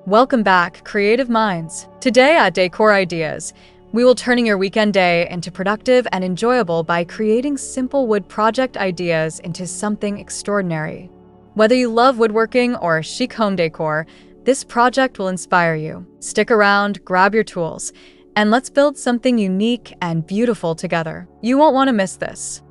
Welcome back, creative minds. Today at Decor Ideas, we will turning your weekend day into productive and enjoyable by creating simple wood project ideas into something extraordinary. Whether you love woodworking or chic home decor, this project will inspire you. Stick around, grab your tools, and let's build something unique and beautiful together. You won't want to miss this.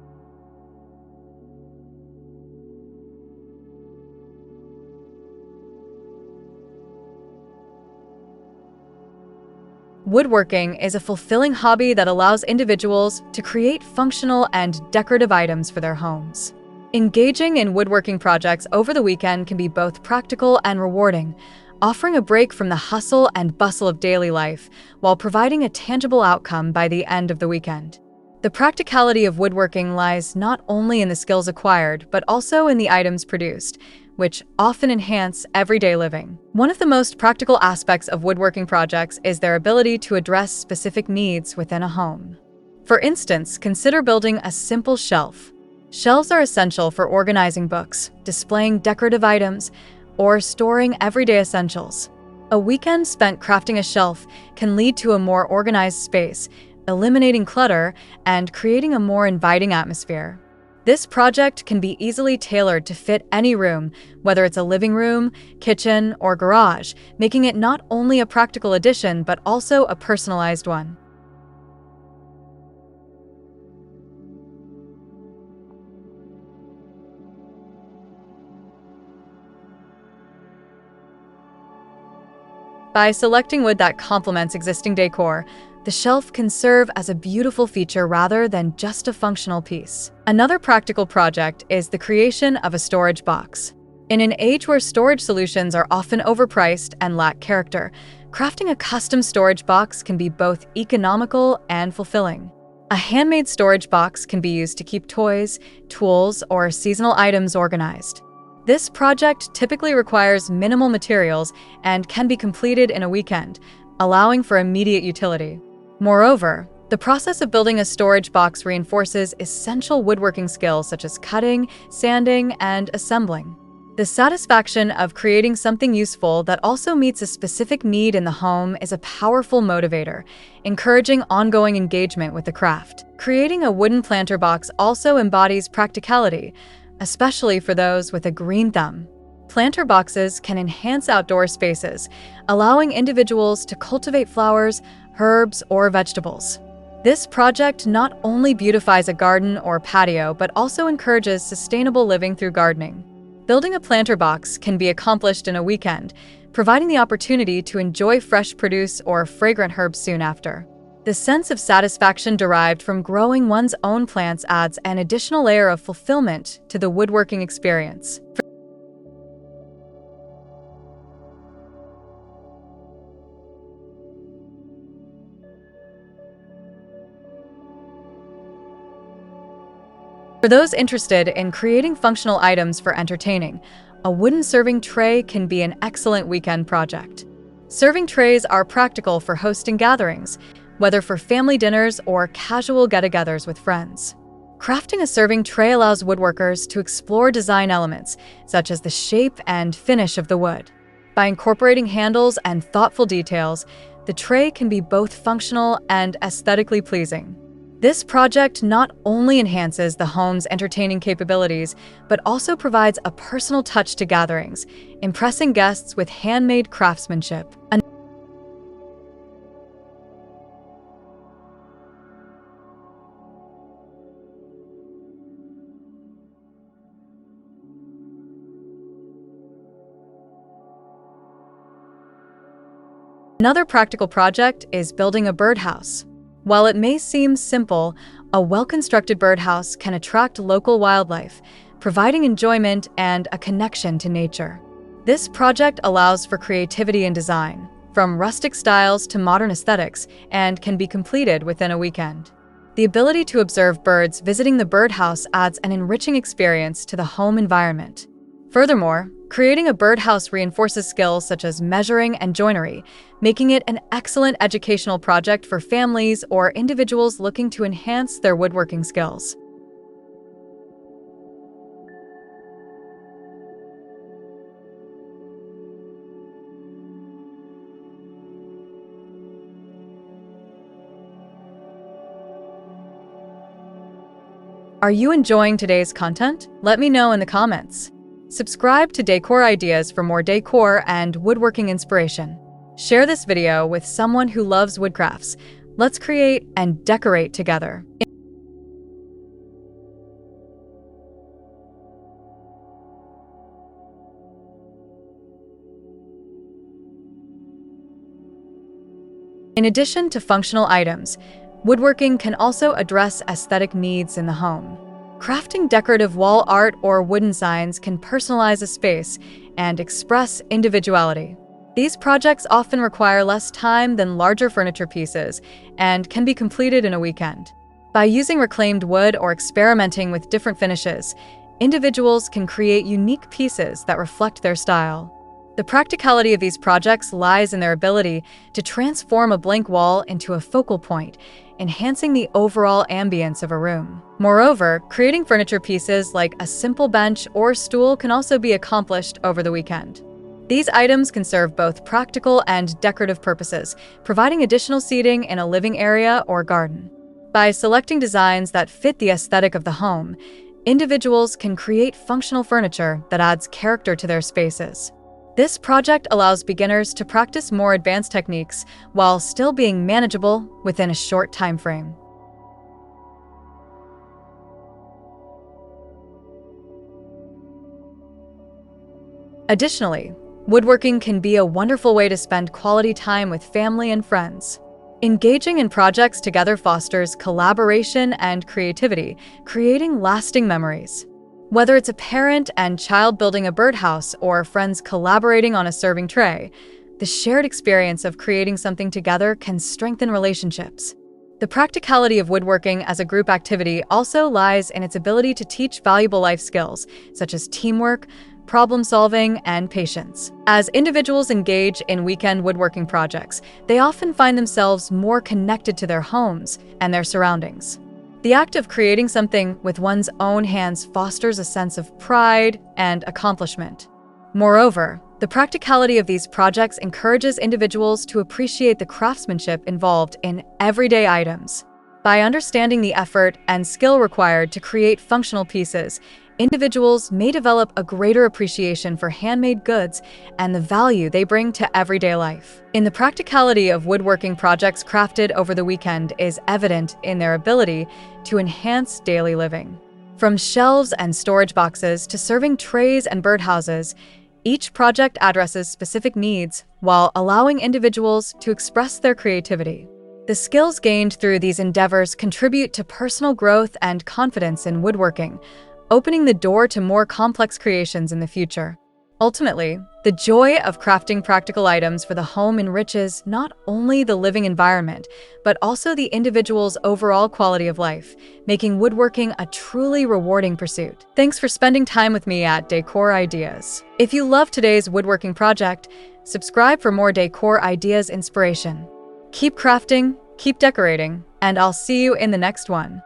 Woodworking is a fulfilling hobby that allows individuals to create functional and decorative items for their homes. Engaging in woodworking projects over the weekend can be both practical and rewarding, offering a break from the hustle and bustle of daily life while providing a tangible outcome by the end of the weekend. The practicality of woodworking lies not only in the skills acquired, but also in the items produced, which often enhance everyday living. One of the most practical aspects of woodworking projects is their ability to address specific needs within a home. For instance, consider building a simple shelf. Shelves are essential for organizing books, displaying decorative items, or storing everyday essentials. A weekend spent crafting a shelf can lead to a more organized space, eliminating clutter and creating a more inviting atmosphere. This project can be easily tailored to fit any room, whether it's a living room, kitchen, or garage, making it not only a practical addition but also a personalized one. By selecting wood that complements existing decor, the shelf can serve as a beautiful feature rather than just a functional piece. Another practical project is the creation of a storage box. In an age where storage solutions are often overpriced and lack character, crafting a custom storage box can be both economical and fulfilling. A handmade storage box can be used to keep toys, tools, or seasonal items organized. This project typically requires minimal materials and can be completed in a weekend, allowing for immediate utility. Moreover, the process of building a storage box reinforces essential woodworking skills such as cutting, sanding, and assembling. The satisfaction of creating something useful that also meets a specific need in the home is a powerful motivator, encouraging ongoing engagement with the craft. Creating a wooden planter box also embodies practicality, especially for those with a green thumb. Planter boxes can enhance outdoor spaces, allowing individuals to cultivate flowers, herbs, or vegetables. This project not only beautifies a garden or patio, but also encourages sustainable living through gardening. Building a planter box can be accomplished in a weekend, providing the opportunity to enjoy fresh produce or fragrant herbs soon after. The sense of satisfaction derived from growing one's own plants adds an additional layer of fulfillment to the woodworking experience. For those interested in creating functional items for entertaining, a wooden serving tray can be an excellent weekend project. Serving trays are practical for hosting gatherings, whether for family dinners or casual get-togethers with friends. Crafting a serving tray allows woodworkers to explore design elements, such as the shape and finish of the wood. By incorporating handles and thoughtful details, the tray can be both functional and aesthetically pleasing. This project not only enhances the home's entertaining capabilities, but also provides a personal touch to gatherings, impressing guests with handmade craftsmanship. Another practical project is building a birdhouse. While it may seem simple, a well-constructed birdhouse can attract local wildlife, providing enjoyment and a connection to nature. This project allows for creativity in design, from rustic styles to modern aesthetics, and can be completed within a weekend. The ability to observe birds visiting the birdhouse adds an enriching experience to the home environment. Furthermore, creating a birdhouse reinforces skills such as measuring and joinery, making it an excellent educational project for families or individuals looking to enhance their woodworking skills. Are you enjoying today's content? Let me know in the comments. Subscribe to Decor Ideas for more decor and woodworking inspiration. Share this video with someone who loves woodcrafts. Let's create and decorate together. In addition to functional items, woodworking can also address aesthetic needs in the home. Crafting decorative wall art or wooden signs can personalize a space and express individuality. These projects often require less time than larger furniture pieces and can be completed in a weekend. By using reclaimed wood or experimenting with different finishes, individuals can create unique pieces that reflect their style. The practicality of these projects lies in their ability to transform a blank wall into a focal point, enhancing the overall ambience of a room. Moreover, creating furniture pieces like a simple bench or stool can also be accomplished over the weekend. These items can serve both practical and decorative purposes, providing additional seating in a living area or garden. By selecting designs that fit the aesthetic of the home, individuals can create functional furniture that adds character to their spaces. This project allows beginners to practice more advanced techniques while still being manageable within a short time frame. Additionally, woodworking can be a wonderful way to spend quality time with family and friends. Engaging in projects together fosters collaboration and creativity, creating lasting memories. Whether it's a parent and child building a birdhouse or friends collaborating on a serving tray, the shared experience of creating something together can strengthen relationships. The practicality of woodworking as a group activity also lies in its ability to teach valuable life skills, such as teamwork, problem solving, and patience. As individuals engage in weekend woodworking projects, they often find themselves more connected to their homes and their surroundings. The act of creating something with one's own hands fosters a sense of pride and accomplishment. Moreover, the practicality of these projects encourages individuals to appreciate the craftsmanship involved in everyday items. By understanding the effort and skill required to create functional pieces, individuals may develop a greater appreciation for handmade goods and the value they bring to everyday life. In the practicality of woodworking projects crafted over the weekend is evident in their ability to enhance daily living. From shelves and storage boxes to serving trays and birdhouses, each project addresses specific needs while allowing individuals to express their creativity. The skills gained through these endeavors contribute to personal growth and confidence in woodworking, opening the door to more complex creations in the future. Ultimately, the joy of crafting practical items for the home enriches not only the living environment, but also the individual's overall quality of life, making woodworking a truly rewarding pursuit. Thanks for spending time with me at Decor Ideas. If you love today's woodworking project, subscribe for more Decor Ideas inspiration. Keep crafting, keep decorating, and I'll see you in the next one.